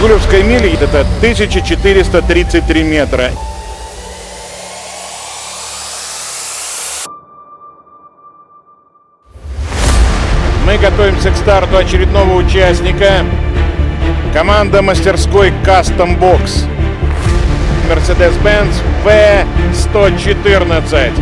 Жигулевская миля – это 1433 метра. Мы готовимся к старту очередного участника. Команда мастерской Custom Box. Mercedes-Benz V114.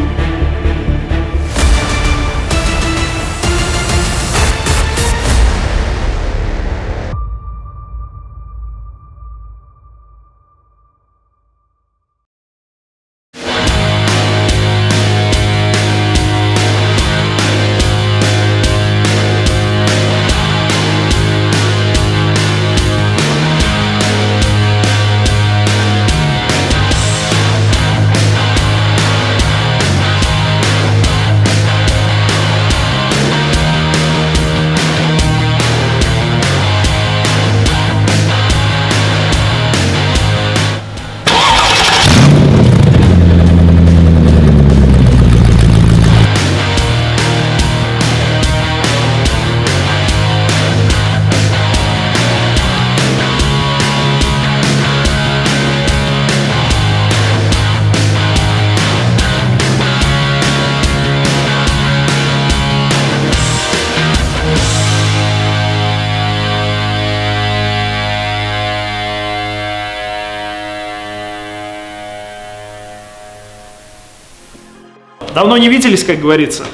Давно не виделись, как говорится.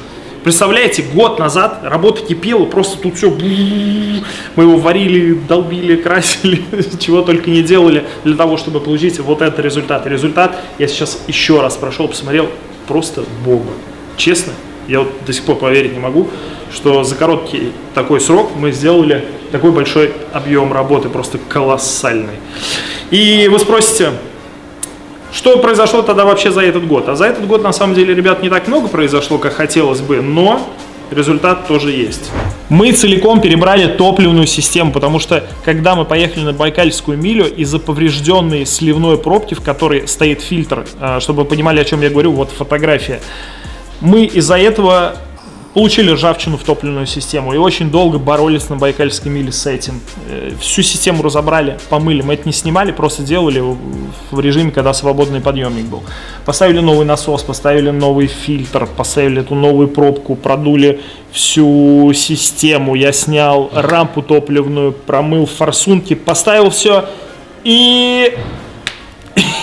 Представляете, год назад работа кипела, просто тут все, мы его варили, долбили, красили, чего только не делали для того, чтобы получить вот этот результат. Результат я сейчас еще раз прошел, посмотрел, просто бомба. Честно, я вот до сих пор поверить не могу, что за короткий такой срок мы сделали такой большой объем работы, просто колоссальный. И вы спросите, что произошло тогда вообще за этот год? А за этот год, на самом деле, ребят, не так много произошло, как хотелось бы, но результат тоже есть. Мы целиком перебрали топливную систему, потому что, когда мы поехали на Байкальскую милю, из-за поврежденной сливной пробки, в которой стоит фильтр, чтобы вы понимали, о чем я говорю, вот фотография, мы из-за этого получили ржавчину в топливную систему и очень долго боролись на Байкальской миле с этим. Всю систему разобрали, помыли. Мы это не снимали, просто делали в режиме, когда свободный подъемник был. Поставили новый насос, поставили новый фильтр, поставили эту новую пробку, продули всю систему. Я снял рампу топливную, промыл форсунки, поставил все, и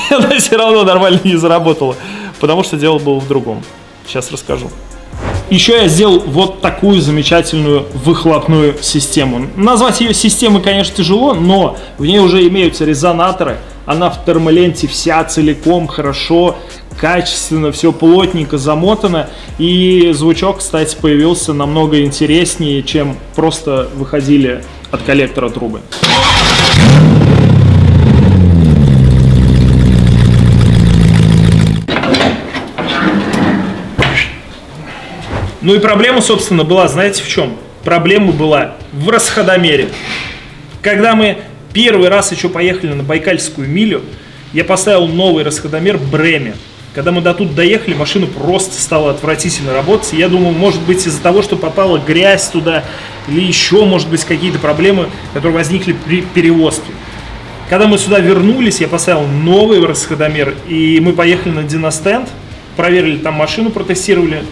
она все равно нормально не заработала, потому что дело было в другом. Сейчас расскажу. Еще я сделал вот такую замечательную выхлопную систему. Назвать ее системой, конечно, тяжело, но в ней уже имеются резонаторы. Она в термоленте вся целиком, хорошо, качественно, все плотненько замотано. И звучок, кстати, появился намного интереснее, чем просто выходили от коллектора трубы. Ну и проблема, собственно, была, знаете, в чем? Проблема была в расходомере. Когда мы первый раз еще поехали на Байкальскую милю, я поставил новый расходомер Бреме. Когда мы до тут доехали, машина просто стала отвратительно работать. Я думал, может быть, из-за того, что попала грязь туда, или еще, может быть, какие-то проблемы, которые возникли при перевозке. Когда мы сюда вернулись, я поставил новый расходомер, и мы поехали на диностенд, проверили там машину, протестировали.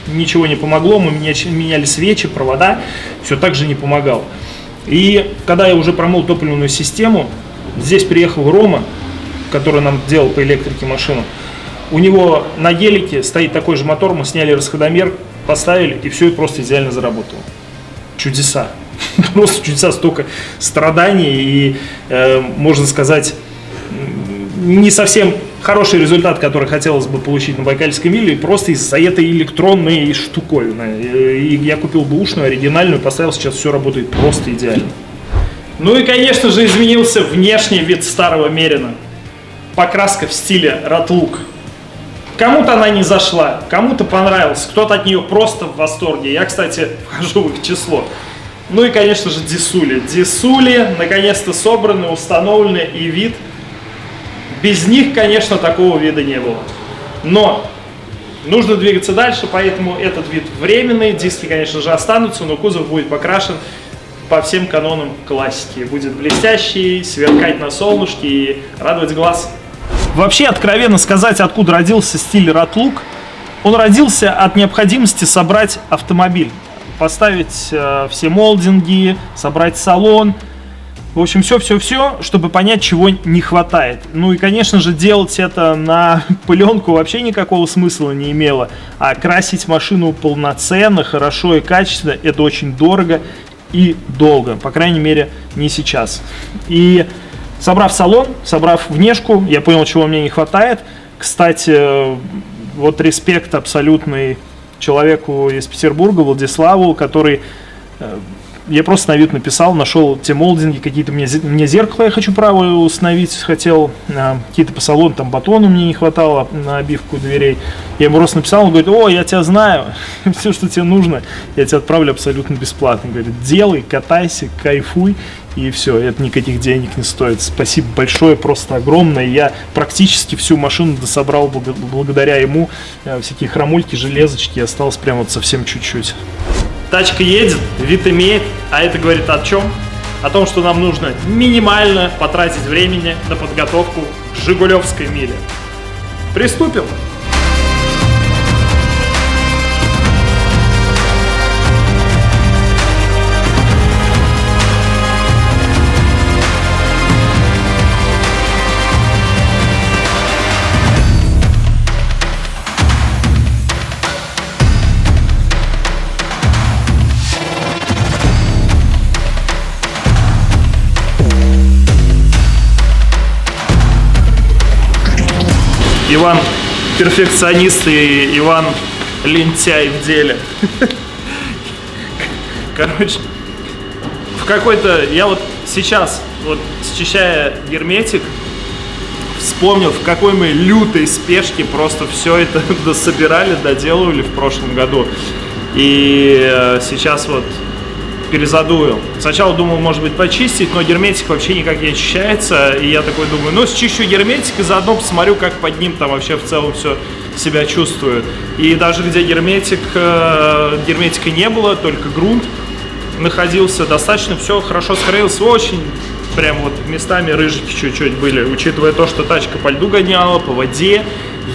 Ничего не помогло, мы меняли свечи, провода, все так же не помогало. И когда я уже промыл топливную систему, здесь приехал Рома, который нам делал по электрике машину. У него на гелике стоит такой же мотор, мы сняли расходомер, поставили, и все просто идеально заработало. Чудеса. Просто чудеса, столько страданий и, можно сказать, не совсем хороший результат, который хотелось бы получить на Байкальской миле, просто из-за этой электронной штуковины. И я купил бэушную, оригинальную, поставил, сейчас все работает просто идеально. Ну и, конечно же, изменился внешний вид старого Мерина. Покраска в стиле Ротлук. Кому-то она не зашла, кому-то понравилась, кто-то от нее просто в восторге. Я, кстати, вхожу в их число. Ну и, конечно же, Дисули. Дисули наконец-то собраны, установлены, и вид. Без них, конечно, такого вида не было. Но нужно двигаться дальше, поэтому этот вид временный. Диски, конечно же, останутся, но кузов будет покрашен по всем канонам классики. Будет блестящий, сверкать на солнышке и радовать глаз. Вообще, откровенно сказать, откуда родился стиль Road-Look, он родился от необходимости собрать автомобиль. Поставить все молдинги, собрать салон. В общем, все, чтобы понять, чего не хватает. Ну и, конечно же, делать это на пыленку вообще никакого смысла не имело. А красить машину полноценно, хорошо и качественно, это очень дорого и долго. По крайней мере, не сейчас. И собрав салон, собрав внешку, я понял, чего мне не хватает. Кстати, вот респект абсолютный человеку из Петербурга, Владиславу, который... Я просто на вид написал, нашел те молдинги, какие-то мне зеркало я хочу правое установить, хотел, какие-то по салону, там батону мне не хватало на обивку дверей. Я ему просто написал, он говорит: о, я тебя знаю, все, что тебе нужно, я тебя отправлю абсолютно бесплатно. Говорит: делай, катайся, кайфуй, и все, это никаких денег не стоит. Спасибо большое, просто огромное. Я практически всю машину дособрал благодаря ему, всякие хромульки, железочки, осталось прям вот совсем чуть-чуть. Тачка едет, вид имеет, а это говорит о чем? О том, что нам нужно минимально потратить времени на подготовку к жигулевской миле. Приступим! Иван перфекционист и Иван лентяй в деле. Короче, в какой-то... Я вот сейчас, вот счищая герметик, вспомнил, в какой мы лютой спешке просто все это дособирали, доделывали в прошлом году. И сейчас вот перезадую. Сначала думал, может быть, почистить, но герметик вообще никак не очищается. И я такой думаю, ну, счищу герметик и заодно посмотрю, как под ним там вообще в целом все себя чувствует. И даже где герметика не было, только грунт находился, достаточно все хорошо скроился, очень прям вот местами рыжики чуть-чуть были, учитывая то, что тачка по льду гоняла, по воде,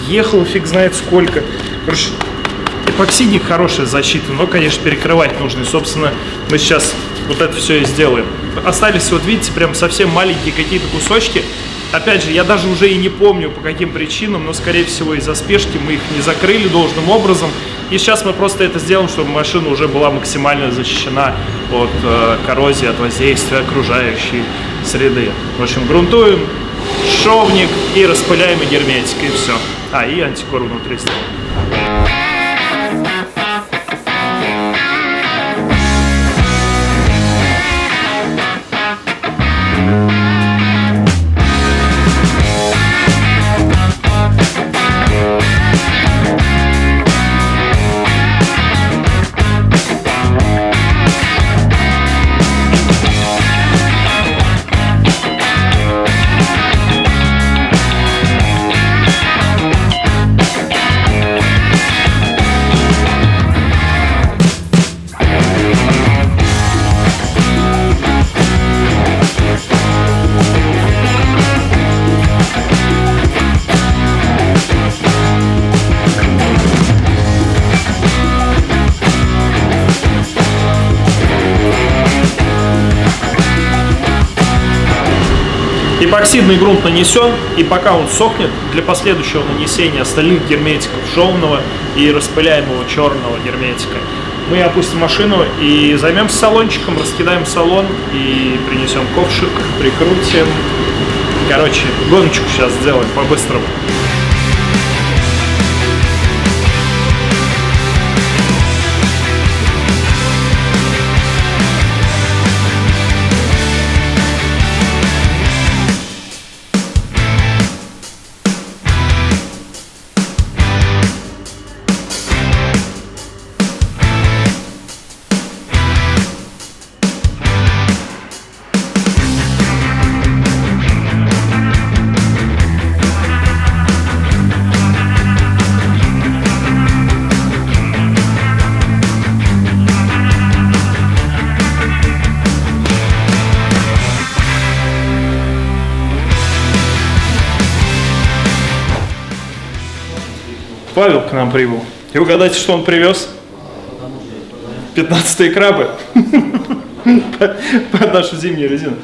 ехала фиг знает сколько. Короче, эпоксидник хорошая защита, но, конечно, перекрывать нужно. И, собственно, мы сейчас вот это все и сделаем. Остались, вот видите, прям совсем маленькие какие-то кусочки. Опять же, я даже уже и не помню, по каким причинам, но, скорее всего, из-за спешки мы их не закрыли должным образом. И сейчас мы просто это сделаем, чтобы машина уже была максимально защищена от коррозии, от воздействия окружающей среды. В общем, грунтуем, шовник и распыляем и герметик, и все. И антикор внутри стоит. Эпоксидный грунт нанесен, и пока он сохнет, для последующего нанесения остальных герметиков жевного и распыляемого черного герметика, мы опустим машину и займемся салончиком, раскидаем салон и принесем ковшик, прикрутим. Короче, гоночку сейчас сделаем по-быстрому. Павел к нам прибыл. И угадайте, что он привез? 15-е крабы. Под нашу зимнюю резину.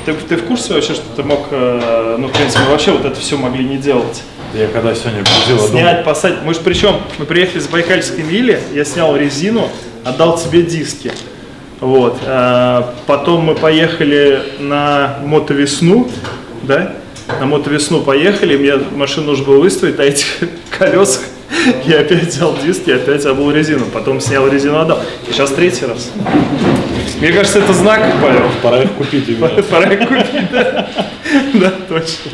Ты в курсе вообще, что ты мог, ну, в принципе, мы вообще вот это все могли не делать? Я когда сегодня грузил, Снять, посадить. Мы же причем, мы приехали с Байкальской мили, я снял резину, отдал тебе диски. Вот. Потом мы поехали на мотовесну, да? На мотовесну поехали, мне машину нужно было выставить на этих колесах. Я опять взял диски, опять забыл резину. Потом снял резину, отдал. И сейчас третий раз. Мне кажется, это знак, Павел. пора их купить. Пора их купить, да. Да, точно.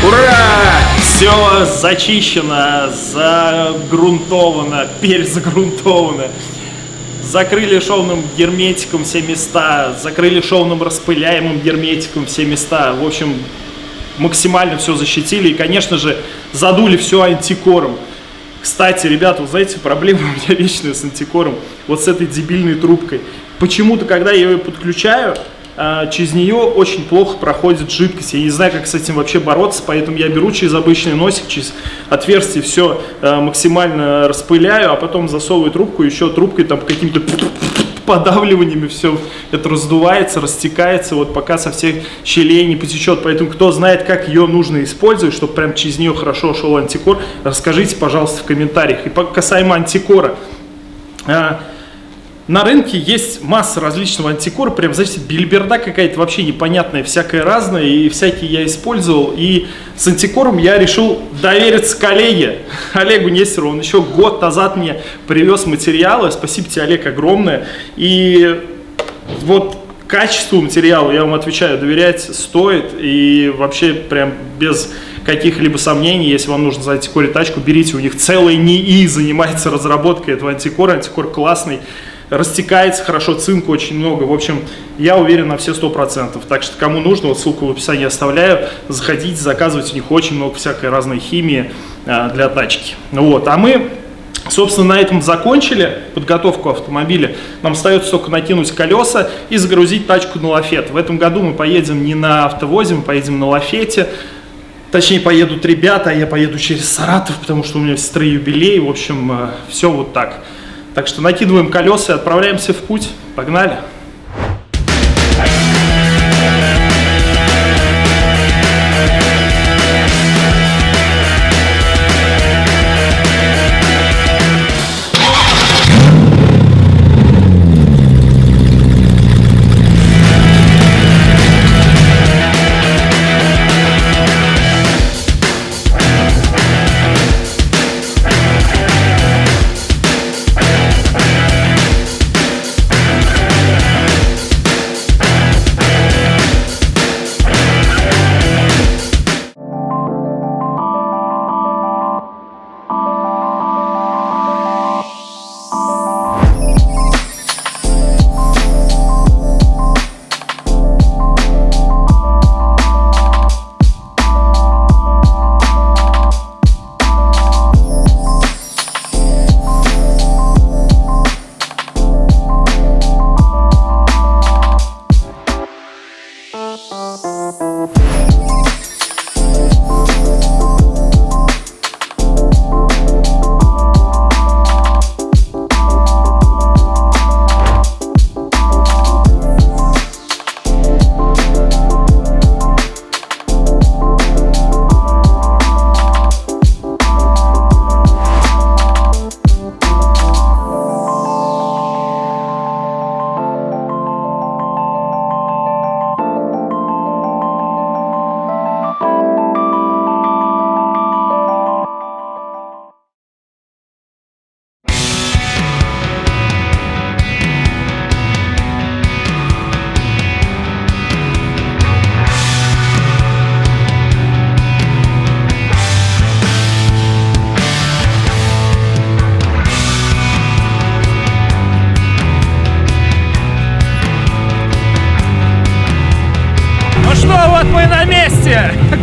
Ура! Все зачищено, загрунтовано, перезагрунтовано. Закрыли шовным герметиком все места, закрыли шовным распыляемым герметиком все места. В общем, максимально все защитили и, конечно же, задули все антикором. Кстати, ребята, вы знаете, проблема у меня вечная с антикором, вот с этой дебильной трубкой. Почему-то, когда я ее подключаю, через нее очень плохо проходит жидкость. Я не знаю, как с этим вообще бороться, поэтому я беру через обычный носик, через отверстие все максимально распыляю, а потом засовываю трубку, еще трубкой там какими-то подавливаниями все это раздувается, растекается, вот пока со всех щелей не потечет. Поэтому кто знает, как ее нужно использовать, чтобы прям через нее хорошо шел антикор, расскажите, пожалуйста, в комментариях. И касаемо антикора. На рынке есть масса различного антикора, прям, знаете, бельберда какая-то вообще непонятная, всякое разное, и всякие я использовал. И с антикором я решил довериться коллеге, Олегу Нестерову. Он еще год назад мне привез материалы, спасибо тебе, Олег, огромное. И вот качеству материала, я вам отвечаю, доверять стоит, и вообще прям без каких-либо сомнений, если вам нужно за антикоре тачку, берите, у них целый НИИ занимается разработкой этого антикора, антикор классный. Растекается хорошо, цинка очень много. В общем, я уверен на все 100%. Так что, кому нужно, вот ссылку в описании оставляю. Заходите, заказывайте. У них очень много всякой разной химии для тачки. Вот. А мы, собственно, на этом закончили подготовку автомобиля. Нам остается только накинуть колеса и загрузить тачку на лафет. В этом году мы поедем не на автовозе, мы поедем на лафете. Точнее, поедут ребята, а я поеду через Саратов, потому что у меня сестры юбилей. В общем, все вот так. Так что накидываем колеса и отправляемся в путь. Погнали!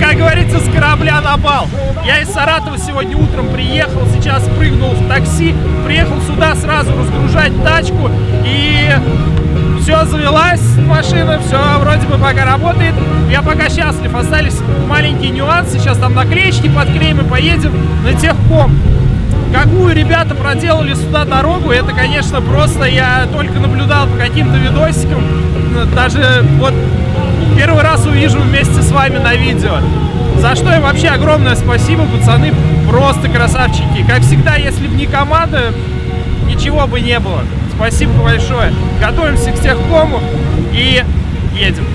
как говорится, с корабля на бал. Я из Саратова сегодня утром приехал, сейчас прыгнул в такси, приехал сюда сразу разгружать тачку, и все завелась машина, все вроде бы пока работает. Я пока счастлив, остались маленькие нюансы, сейчас там наклеечки подклеим и поедем на техком. Какую ребята проделали сюда дорогу, это, конечно, просто я только наблюдал по каким-то видосикам, даже вот первый раз увижу вместе с вами на видео. За что им вообще огромное спасибо, пацаны, просто красавчики. Как всегда, если бы не команда, ничего бы не было. Спасибо большое. Готовимся к техкому и едем.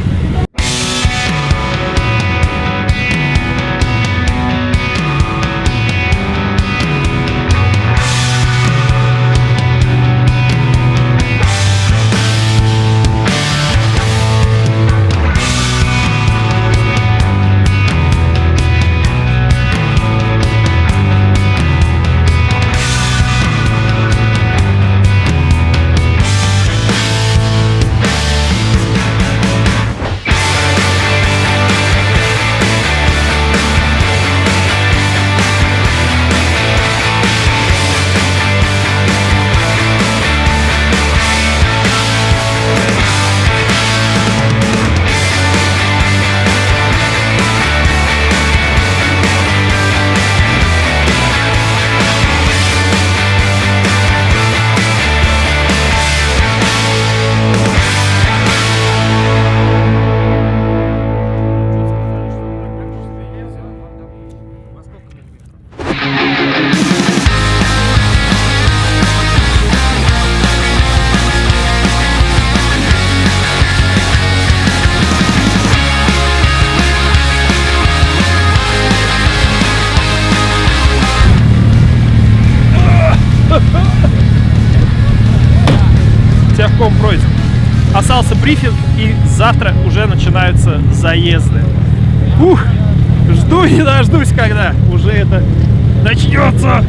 Техком пройден. Остался брифинг, и завтра уже начинаются заезды. Ух, жду не дождусь, когда уже это начнется.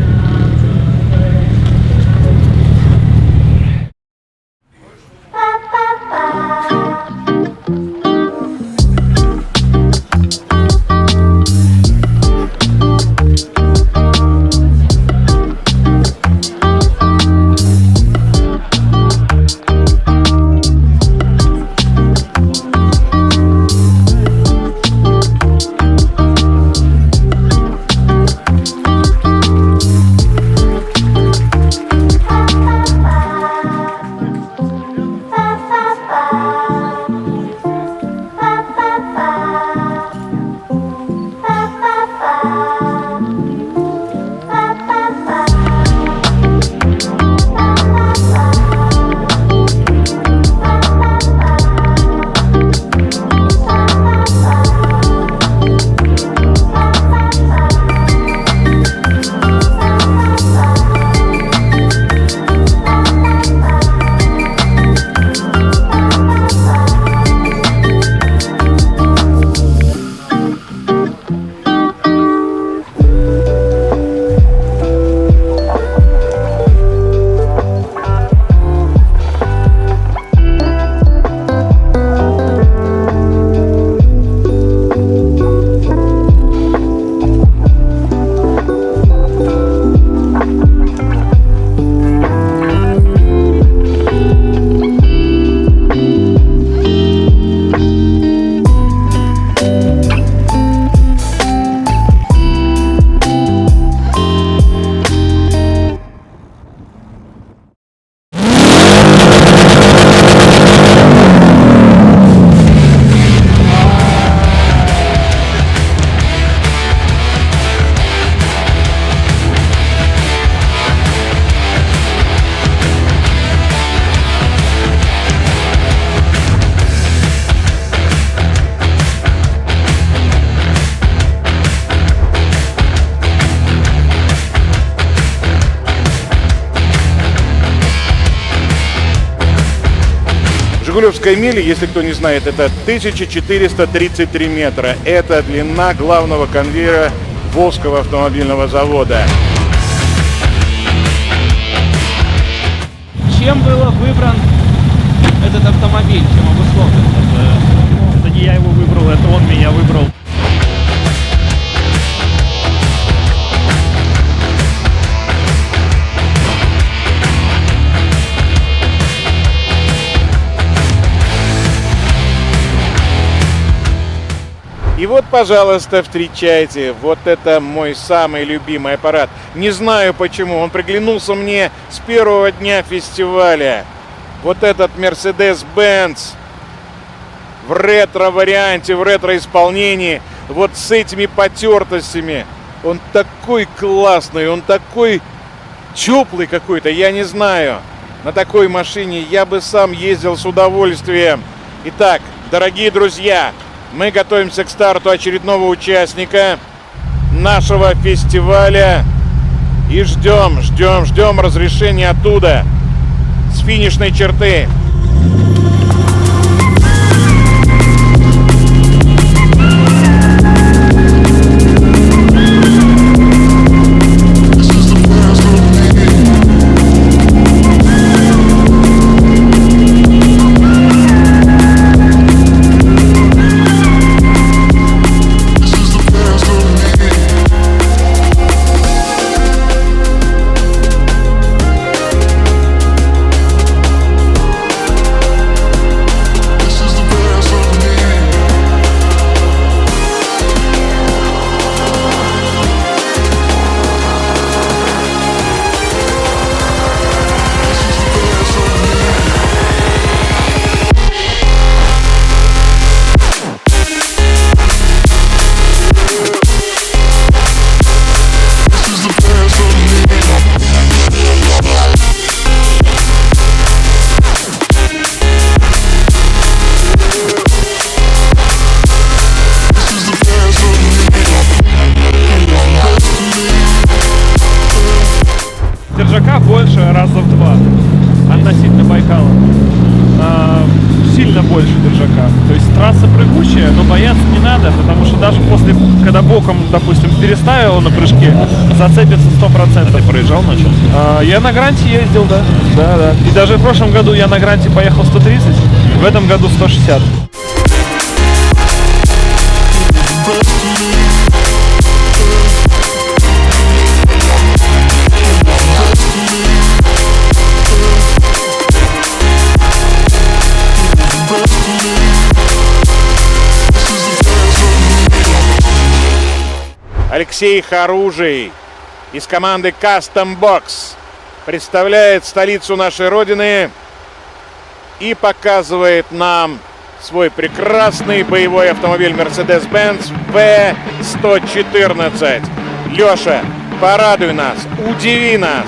Жигулевская миля, если кто не знает, это 1433 метра. Это длина главного конвейера Волжского автомобильного завода. Чем был выбран этот автомобиль, чем обусловлен? Это не я его выбрал, это он меня выбрал. И вот, пожалуйста, встречайте, вот это мой самый любимый аппарат. Не знаю почему, он приглянулся мне с первого дня фестиваля. Вот этот Mercedes-Benz в ретро-варианте, в ретро-исполнении, вот с этими потертостями. Он такой классный, он такой теплый какой-то, я не знаю. На такой машине я бы сам ездил с удовольствием. Итак, дорогие друзья, мы готовимся к старту очередного участника нашего фестиваля. И ждем разрешения оттуда, с финишной черты. Держака больше раза в 2 относительно Байкала. Сильно больше держака. То есть трасса прыгучая, но бояться не надо, потому что даже после, когда боком, допустим, переставил на прыжке, зацепится 100%. Ты проезжал на час? Я на Гранте ездил, да. Да. И даже в прошлом году я на Гранте поехал 130, в этом году 160. Алексей Харужий из команды Custom Box представляет столицу нашей Родины и показывает нам свой прекрасный боевой автомобиль Mercedes-Benz V114. Леша, порадуй нас, удиви нас.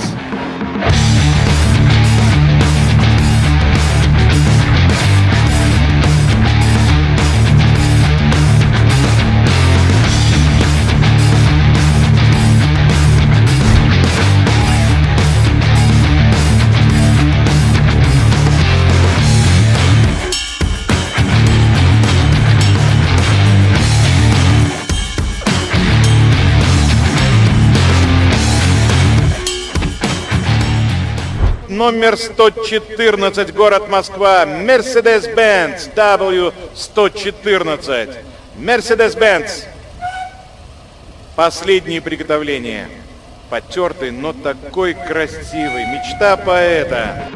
Номер 114, город Москва, Mercedes-Benz W114. Mercedes-Benz. Последние приготовления. Потертый, но такой красивый. Мечта поэта.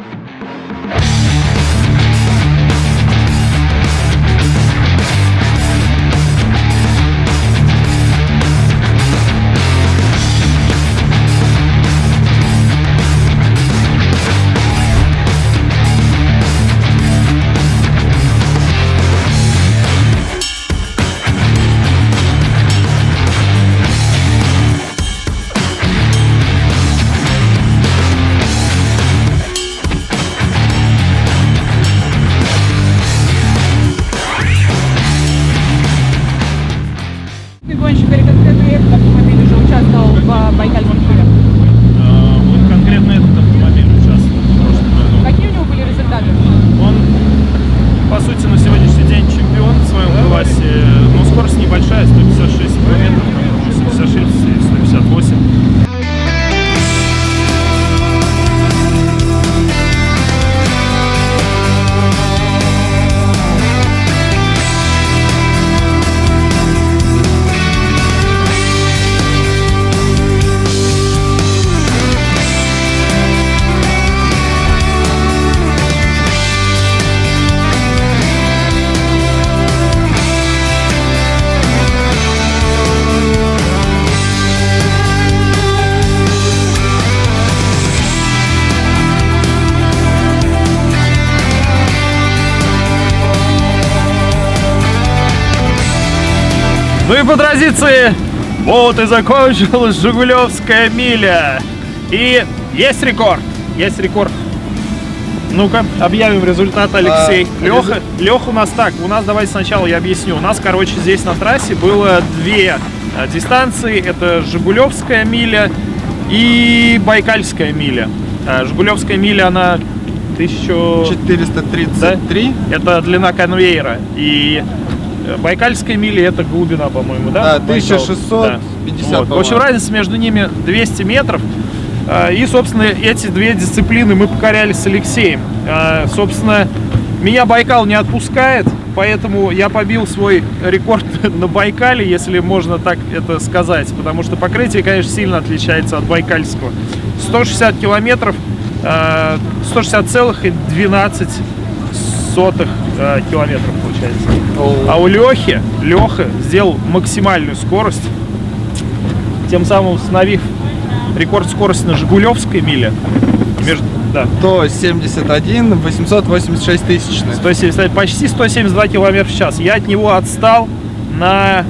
Ну и по традиции, вот и закончилась Жигулевская миля. И есть рекорд. Есть рекорд. Ну-ка, объявим результат, Алексей. Леха у нас так, давайте сначала я объясню. У нас, короче, здесь на трассе было две дистанции. Это Жигулевская миля и Байкальская миля. Жигулевская миля, она 433. Да? Это длина конвейера. И Байкальская миля это глубина, по-моему, да? Да, 1650. Вот. В общем, разница между ними 200 метров. И, собственно, эти две дисциплины мы покоряли с Алексеем. Собственно, меня Байкал не отпускает, поэтому я побил свой рекорд на Байкале, если можно так это сказать. Потому что покрытие, конечно, сильно отличается от байкальского. 160 километров, 160,12 километров получается. А у Леха сделал максимальную скорость, тем самым установив рекорд скорости на Жигулевской миле. Да. 171 886 тысячных. 170, почти 172 километра в час. Я от него отстал на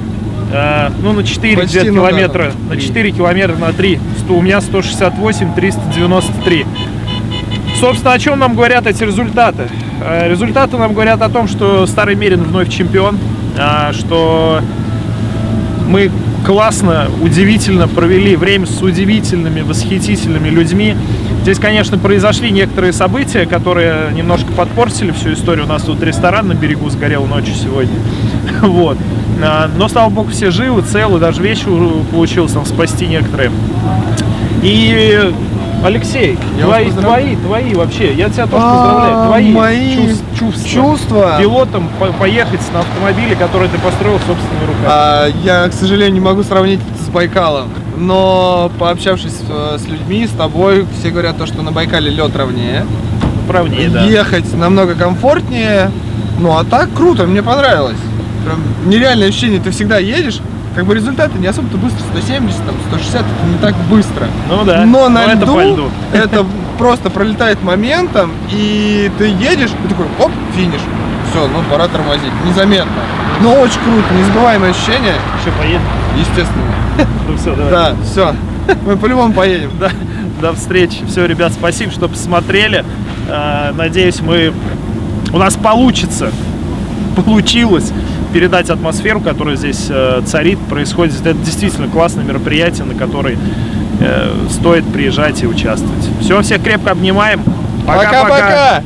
4 Почти, где-то километра. На 4 километра на 3. У меня 168 393. Собственно, о чем нам говорят эти результаты? Результаты нам говорят о том, что Старый Мерин вновь чемпион, что мы классно, удивительно провели время с удивительными, восхитительными людьми. Здесь, конечно, произошли некоторые события, которые немножко подпортили всю историю. У нас тут ресторан на берегу сгорел ночью сегодня. Вот. Но, слава богу, все живы, целы, даже вечер получилось там спасти некоторые. И, Алексей, твои вообще, я тебя тоже поздравляю, твои мои чувства. Пилотом поехать на автомобиле, который ты построил собственными руками. Я, к сожалению, не могу сравнить это с Байкалом, но пообщавшись с людьми, с тобой, все говорят то, что на Байкале лед ровнее. Правнее, да. Ехать намного комфортнее, ну а так круто, мне понравилось. Прям нереальное ощущение, ты всегда едешь, как бы результаты не особо-то быстро, 170, там, 160, это не так быстро. Ну да, но на это льду, по льду. это просто пролетает моментом, и ты едешь, и такой, оп, финиш. Все, ну пора тормозить, незаметно. Но очень круто, незабываемое ощущение. Еще поедем? Естественно. Ну все, давай. Да, все. Мы по-любому поедем. Да, до встречи. Все, ребят, спасибо, что посмотрели. Надеюсь, у нас получилось передать атмосферу, которая здесь царит, происходит. Это действительно классное мероприятие, на которое стоит приезжать и участвовать. Все, всех крепко обнимаем. Пока-пока.